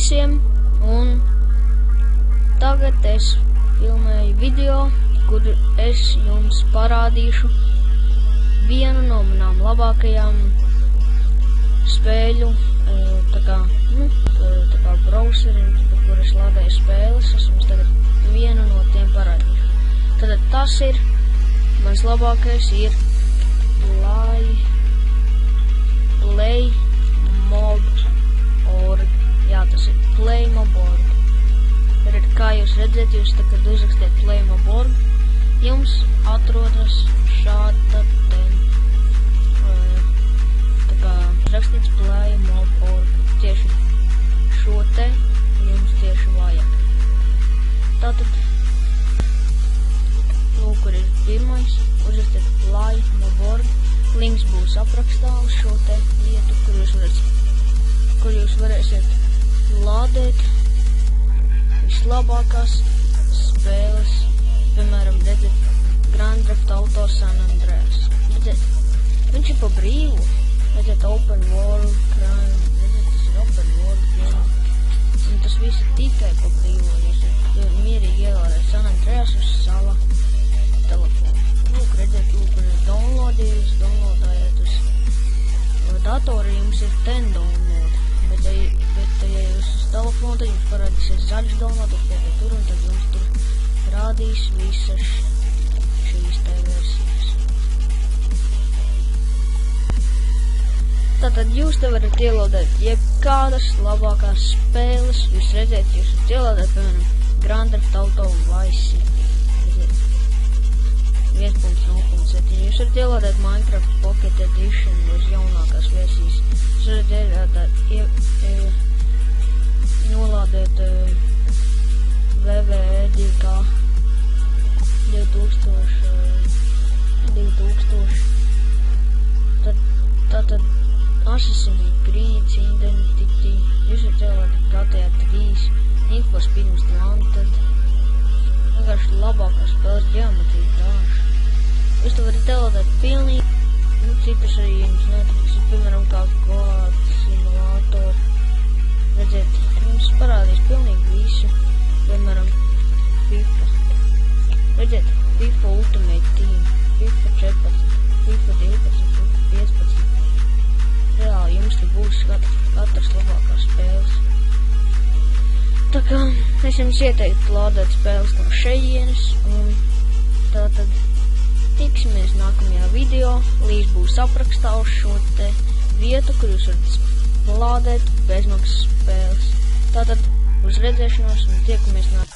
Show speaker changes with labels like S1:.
S1: visiem, un tagad es filmēju video, kur es jums parādīšu vienu no manām labākajām spēļu, tā kā browseriem, kur es lādēju spēles. Es jums tagad vienu no tiem parādīšu. Tad tas ir, mans labākais ir Playmob.org. Jā, tas ir Playmob.org. Tad, kā jūs redzat, jūs tagad uzrakstiet Playmob.org, jums atrodas šāda tā kā rakstīts Playmob.org. Tieši šo te jums tieši vajag. Tātad, lūk, kur ir pirmais, uzrakstiet Playmob.org. Links būs aprakstā uz šo te vietu, kur jūs varēsiet lādēt vislabākās spēles, piemēram, redzēt Grand Theft Auto San Andreas. Redzēt, viņš ir pa brīvu, redzēt Open World Crime, redzēt, tas ir Open World Crime, un tas viss ir tikai pa brīvu, jūs mierīgi ielādēt San Andreas uz sava telefonu. Lūk, redzēt, lūk, kur ir download, ja jūs downloadājat uz datori, jums ir 10 download, bet ja jūs uz telefonu, tad jums parādīsies zaļš download, uzlieciet tur, un tad jums tur rādīs visas šīs te versijas. Tātad jūs te varat ielādēt jebkādas labākās spēles, jūs redzēt, jūs varat ielādēt, piemēram, Grand Theft Auto Vice City, redzēt, 1.0.7, jūs varat ielādēt Minecraft Pocket Edition uz jaunākās versijas, jūs varat ielādēt, nolādēt VVE 2K 2000, tātad Assassin's Creed Identity, jūs varat ielādēt GTA 3, Need for Speed Most Wanted, vienkārši labākās spēles, Geometry Dash. Jūs te varat ielādēt pilnīgi, citas arī jums notiks, piemēram, kā God Simulator. Redzēt, jums parādīs pilnīgi visu, piemēram, FIFA. Redzēt, FIFA Ultimate Team, FIFA 14, FIFA 12, FIFA 15. Reāli, jums te būs katras labākās spēles. Tā kā es jums ieteiktu lādēt spēles no šejienes, un tātad tiksimies nākamajā video, līdz būs aprakstā uz šo te vietu, kur jūs varat lādēt bezmaksas spēles. Tātad uz redzēšanos un tiekamies nākamajā.